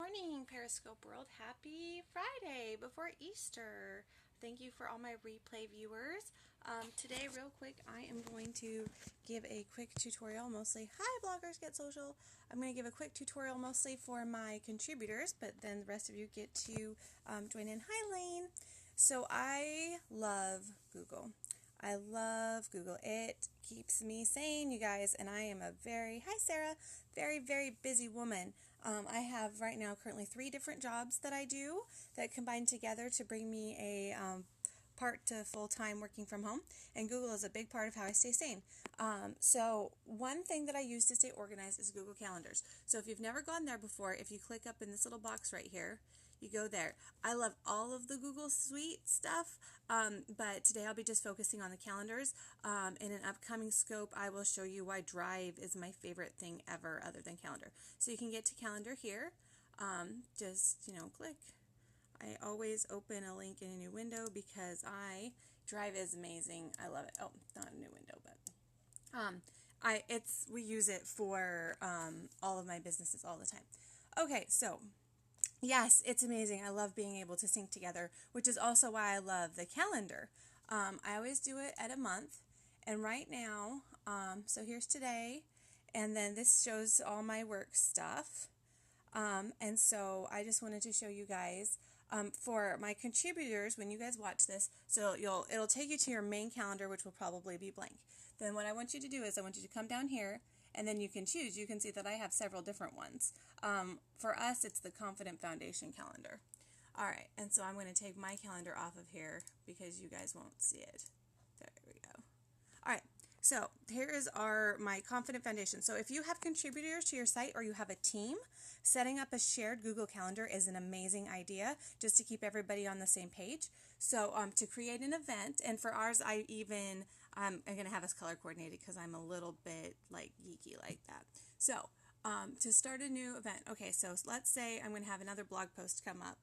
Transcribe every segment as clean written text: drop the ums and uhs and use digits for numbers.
morning, Periscope world. Happy Friday before Easter. Thank you for all my replay viewers. Today, real quick, I am going to give a quick tutorial, mostly, hi bloggers, get social. I'm going to give a quick tutorial mostly for my contributors, but then the rest of you get to join in. Hi, Lane. So I love Google. I love Google. It keeps me sane, you guys, and I am a hi Sarah, very busy woman. I have right now currently 3 different jobs that I do that combine together to bring me a part to full-time working from home, and Google is a big part of how I stay sane. So one thing that I use to stay organized is Google Calendars. So if you've never gone there before, if you click up in this little box right here, you go there. I love all of the Google Suite stuff, but today I'll be just focusing on the calendars. In an upcoming scope, I will show you why Drive is my favorite thing ever other than Calendar. So you can get to Calendar here. Just, click. I always open a link in a new window because Drive is amazing. I love it. Oh, not a new window, but we use it for all of my businesses all the time. Okay, so yes, it's amazing. I love being able to sync together, which is also why I love the calendar. I always do it at a month, and right now, so here's today, and then this shows all my work stuff, and so I just wanted to show you guys, for my contributors, when you guys watch this, so it'll take you to your main calendar, which will probably be blank. Then what I want you to do is I want you to come down here, and then you can choose. You can see that I have several different ones. For us, it's the Confident Foundation calendar. All right, and so I'm going to take my calendar off of here because you guys won't see it. There we go. All right, so here is my Confident Foundation. So if you have contributors to your site or you have a team, setting up a shared Google Calendar is an amazing idea just to keep everybody on the same page. So to create an event, and for ours, I'm going to have us color coordinated because I'm a little bit geeky like that. So to start a new event, okay, so let's say I'm going to have another blog post come up.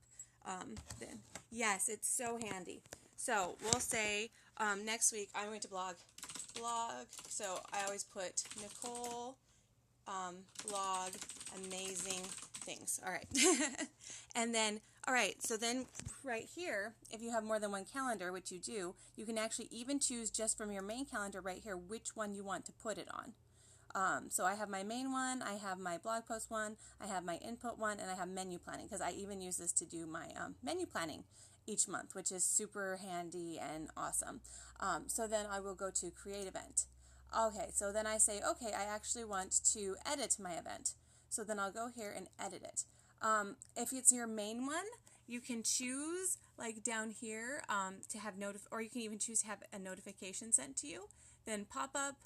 Then yes, it's so handy. So we'll say next week I'm going to blog. So I always put Nicole blog amazing things. All right. And then, all right, so then right here, if you have more than one calendar, which you do, you can actually even choose just from your main calendar right here which one you want to put it on. So I have my main one, I have my blog post one, I have my input one, and I have menu planning, because I even use this to do my menu planning each month, which is super handy and awesome. So then I will go to create event. Okay, so then I say, okay, I actually want to edit my event. So then I'll go here and edit it. If it's your main one, you can choose down here to have or you can even choose to have a notification sent to you, then pop up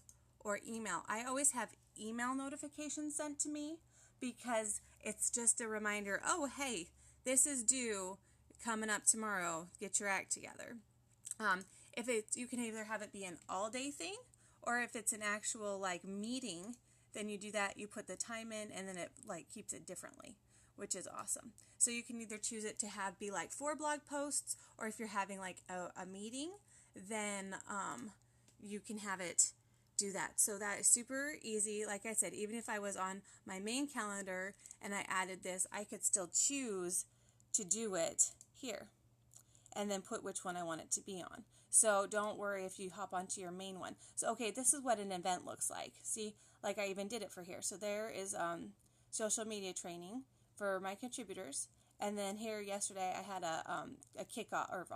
or email. I always have email notifications sent to me because it's just a reminder, oh, hey, this is due coming up tomorrow. Get your act together. You can either have it be an all-day thing, or if it's an actual meeting, then you do that, you put the time in, and then it keeps it differently, which is awesome. So you can either choose it to be 4 blog posts, or if you're having a meeting, then you can have it do that. So that is super easy. Like I said, even if I was on my main calendar and I added this, I could still choose to do it here and then put which one I want it to be on. So don't worry if you hop onto your main one. So okay, this is what an event looks like. See, I even did it for here. So there is social media training for my contributors, and then here yesterday I had a kickoff, or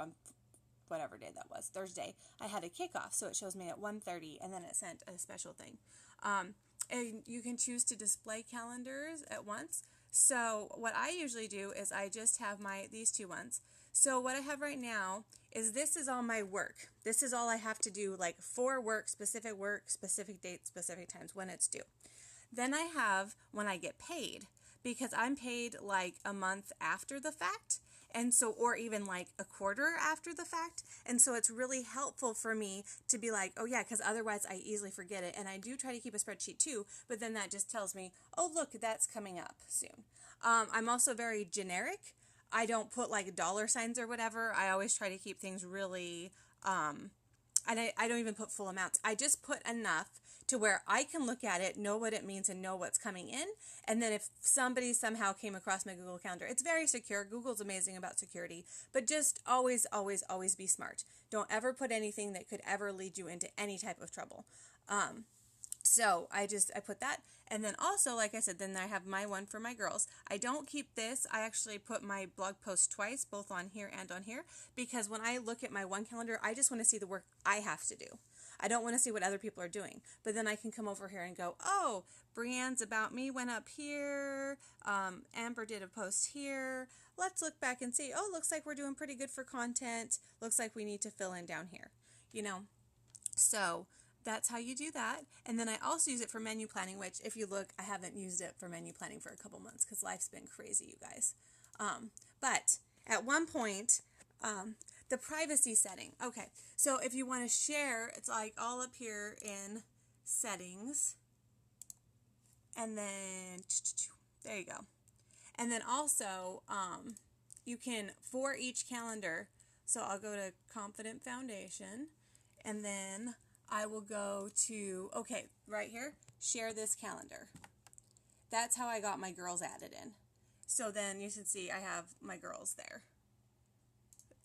whatever day that was, Thursday, I had a kickoff, so it shows me at 1:30, and then it sent a special thing. And you can choose to display calendars at once. So what I usually do is I just have these 2 ones. So what I have right now is this is all my work. This is all I have to do, for work, specific dates, specific times when it's due. Then I have when I get paid, because I'm paid a month after the fact, and so, or even a quarter after the fact, and so it's really helpful for me to be oh yeah, because otherwise I easily forget it, and I do try to keep a spreadsheet too, but then that just tells me, oh look, that's coming up soon. I'm also very generic. I don't put dollar signs or whatever. I always try to keep things really, and I don't even put full amounts. I just put enough to where I can look at it, know what it means, and know what's coming in. And then if somebody somehow came across my Google Calendar, it's very secure. Google's amazing about security, but just always, always, always be smart. Don't ever put anything that could ever lead you into any type of trouble. So I put that. And then also, like I said, then I have my one for my girls. I don't keep this. I actually put my blog post twice, both on here and on here, because when I look at my one calendar, I just want to see the work I have to do. I don't want to see what other people are doing. But then I can come over here and go, oh, Brianne's About Me went up here. Amber did a post here. Let's look back and see, oh, looks like we're doing pretty good for content. Looks like we need to fill in down here, you know. So that's how you do that. And then I also use it for menu planning, which if you look, I haven't used it for menu planning for a couple months because life's been crazy, you guys. But at one point, the privacy setting. Okay, so if you want to share, it's like all up here in settings. And then, there you go. And then also, you can, for each calendar, so I'll go to Confident Foundation, and then I will go to, okay, right here, share this calendar. That's how I got my girls added in. So then you can see I have my girls there.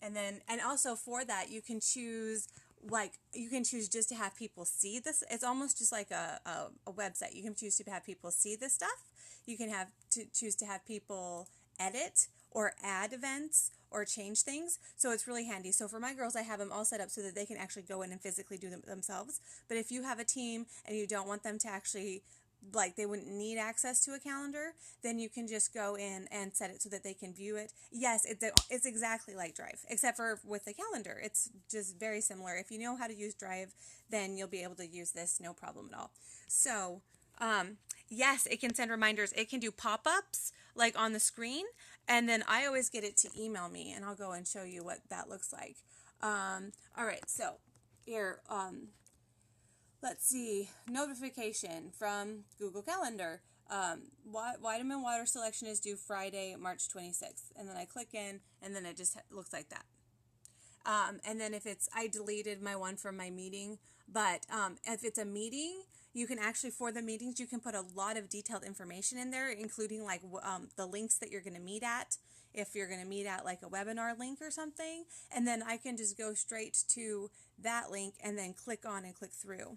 And then, and also for that, you can choose, like, you can choose just to have people see this. It's almost just like a website. You can choose to have people see this stuff. You can have to choose to have people edit or add events or change things. So it's really handy. So for my girls, I have them all set up so that they can actually go in and physically do them themselves. But if you have a team and you don't want them to actually, like, they wouldn't need access to a calendar, then you can just go in and set it so that they can view it. Yes, it's exactly like Drive, except for with the calendar. It's just very similar. If you know how to use Drive, then you'll be able to use this, no problem at all. So, yes, it can send reminders. It can do pop-ups, like on the screen, and then I always get it to email me, and I'll go and show you what that looks like. All right, so here, let's see, notification from Google Calendar. Vitamin water selection is due Friday, March 26th. And then I click in, and then it just looks like that. And then if it's, I deleted my one from my meeting, but if it's a meeting, you can actually, for the meetings, you can put a lot of detailed information in there, including like the links that you're going to meet at, if you're going to meet at like a webinar link or something. And then I can just go straight to that link and then click on and click through.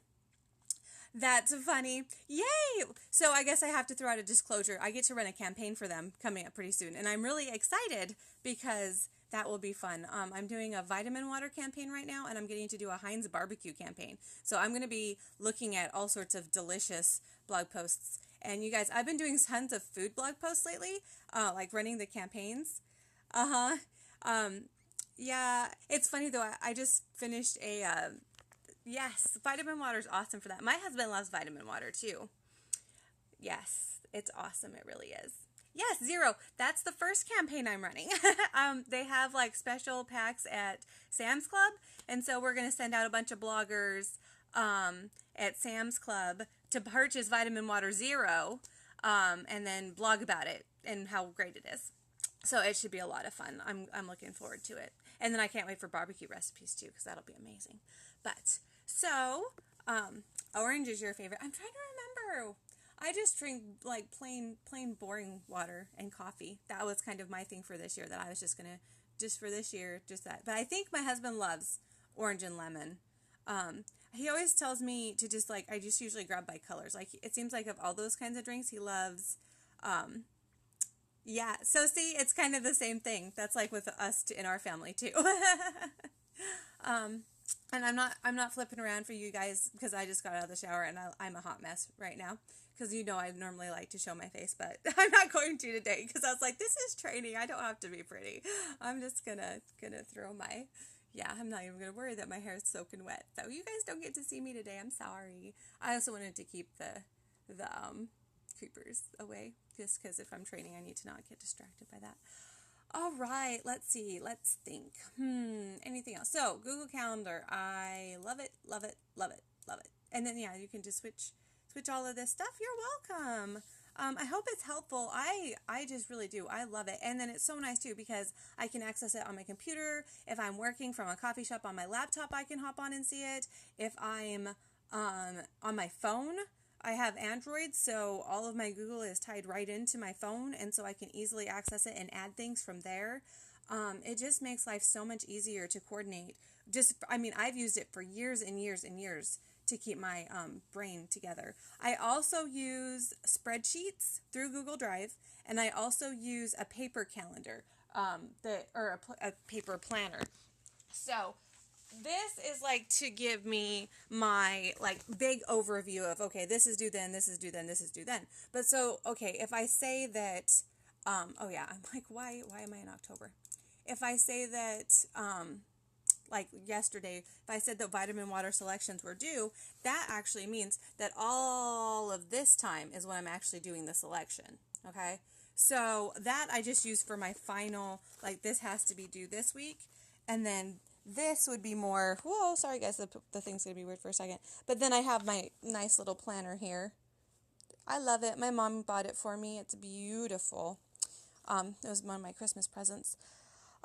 That's funny. Yay! So I guess I have to throw out a disclosure. I get to run a campaign for them coming up pretty soon. And I'm really excited because that will be fun. I'm doing a vitamin water campaign right now, and I'm getting to do a Heinz barbecue campaign. So I'm going to be looking at all sorts of delicious blog posts. And you guys, I've been doing tons of food blog posts lately, like running the campaigns. Yeah, it's funny though. I just finished a... yes, vitamin water is awesome for that. My husband loves vitamin water too. Yes, it's awesome. It really is. Yes, Zero. That's the first campaign I'm running. They have like special packs at Sam's Club. And so we're going to send out a bunch of bloggers at Sam's Club to purchase Vitamin Water Zero and then blog about it and how great it is. So it should be a lot of fun. I'm looking forward to it. And then I can't wait for barbecue recipes too, because that'll be amazing. But so, orange is your favorite. I'm trying to remember. I just drink like plain boring water and coffee. That was kind of my thing for this year, that I was just gonna, just for this year, just that. But I think my husband loves orange and lemon. He always tells me to just like, I just usually grab by colors. Like it seems like of all those kinds of drinks, he loves, yeah. So see, it's kind of the same thing. That's like with us in our family too. And I'm not flipping around for you guys because I just got out of the shower and I'm a hot mess right now. Because you know I normally like to show my face, but I'm not going to today because I was like, this is training. I don't have to be pretty. I'm just gonna throw my, yeah, I'm not even gonna worry that my hair is soaking wet. So you guys don't get to see me today. I'm sorry. I also wanted to keep the creepers away just because if I'm training, I need to not get distracted by that. All right, let's see. Let's think. Anything else? So Google Calendar, I love it, love it, love it, love it. And then yeah, you can just switch all of this stuff. You're welcome. I hope it's helpful. I just really do. I love it. And then it's so nice too because I can access it on my computer. If I'm working from a coffee shop on my laptop, I can hop on and see it. If I'm on my phone. I have Android, so all of my Google is tied right into my phone, and so I can easily access it and add things from there. It just makes life so much easier to coordinate. I've used it for years and years and years to keep my brain together. I also use spreadsheets through Google Drive, and I also use a paper calendar, a paper planner. So this is like to give me my like big overview of, okay, this is due then, this is due then, this is due then. But so, okay, if I say that, I'm like, why am I in October? If I say that, like yesterday, if I said that vitamin water selections were due, that actually means that all of this time is when I'm actually doing the selection, okay? So that I just use for my final, like this has to be due this week, and then this would be more, whoa, sorry guys, the thing's going to be weird for a second. But then I have my nice little planner here. I love it. My mom bought it for me. It's beautiful. It was one of my Christmas presents.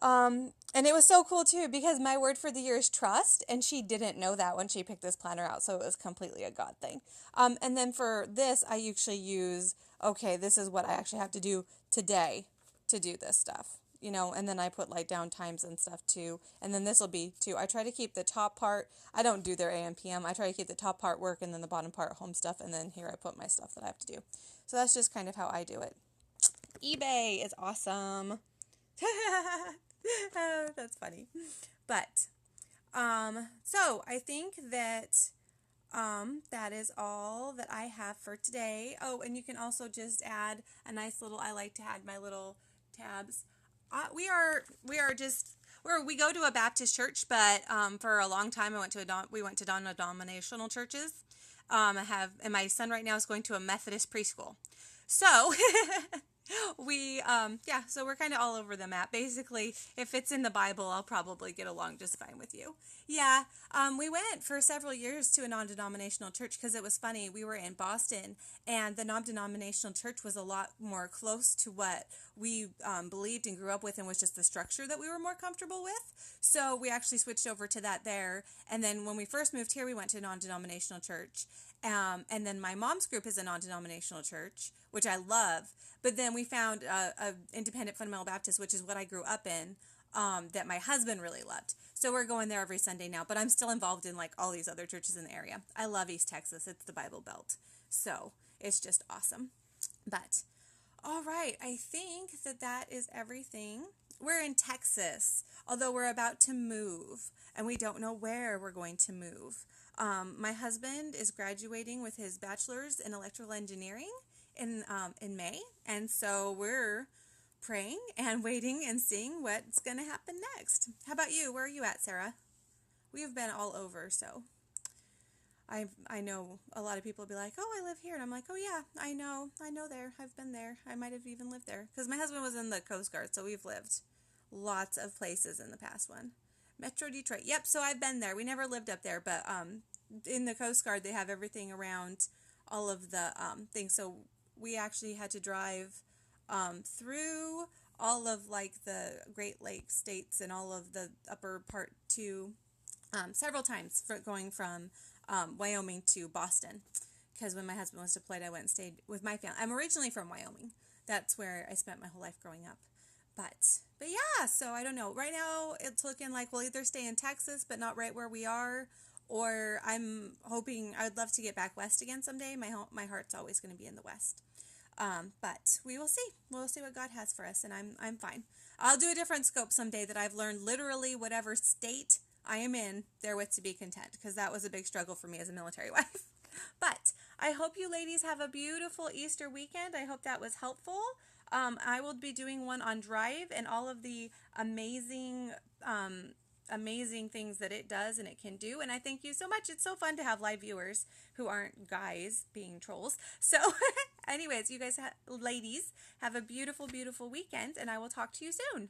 And it was so cool too, because my word for the year is trust, and she didn't know that when she picked this planner out, so it was completely a God thing. And then for this, I usually use, okay, this is what I actually have to do today to do this stuff. You know, and then I put like down times and stuff too. And then this will be too. I try to keep the top part. I don't do their AM PM. I try to keep the top part work and then the bottom part home stuff. And then here I put my stuff that I have to do. So that's just kind of how I do it. eBay is awesome. Oh, that's funny. But, so I think that, that is all that I have for today. Oh, and you can also just add a nice little, I like to add my little tabs. We go to a Baptist church, but for a long time we went to non-denominational churches. And my son right now is going to a Methodist preschool. So so we're kind of all over the map. Basically, if it's in the Bible, I'll probably get along just fine with you. Yeah, we went for several years to a non-denominational church because it was funny. We were in Boston, and the non-denominational church was a lot more close to what we believed and grew up with, and was just the structure that we were more comfortable with. So we actually switched over to that there. And then when we first moved here, we went to a non-denominational church. And then my mom's group is a non-denominational church, which I love. But then we found a independent fundamental Baptist, which is what I grew up in, that my husband really loved. So we're going there every Sunday now. But I'm still involved in like all these other churches in the area. I love East Texas. It's the Bible Belt. So it's just awesome. But all right, I think that is everything. We're in Texas, although we're about to move, and we don't know where we're going to move. My husband is graduating with his bachelor's in electrical engineering in May, and so we're praying and waiting and seeing what's going to happen next. How about you? Where are you at, Sarah? We've been all over, so I know a lot of people will be like, oh, I live here, and I'm like, oh yeah, I know there. I've been there. I might have even lived there, because my husband was in the Coast Guard, so we've lived lots of places in the past one. Metro Detroit. Yep, so I've been there. We never lived up there, but in the Coast Guard, they have everything around all of the things. So we actually had to drive through all of like the Great Lakes states and all of the upper part to several times for going from Wyoming to Boston. Because when my husband was deployed, I went and stayed with my family. I'm originally from Wyoming. That's where I spent my whole life growing up. But yeah, so I don't know. Right now, it's looking like we'll either stay in Texas, but not right where we are, or I'm hoping, I would love to get back west again someday. My heart's always going to be in the west. But we will see. We'll see what God has for us, and I'm fine. I'll do a different scope someday that I've learned literally whatever state I am in, therewith to be content, because that was a big struggle for me as a military wife. But I hope you ladies have a beautiful Easter weekend. I hope that was helpful. I will be doing one on Drive and all of the amazing things that it does and it can do. And I thank you so much. It's so fun to have live viewers who aren't guys being trolls. So anyways, you guys, ladies, have a beautiful, beautiful weekend, and I will talk to you soon.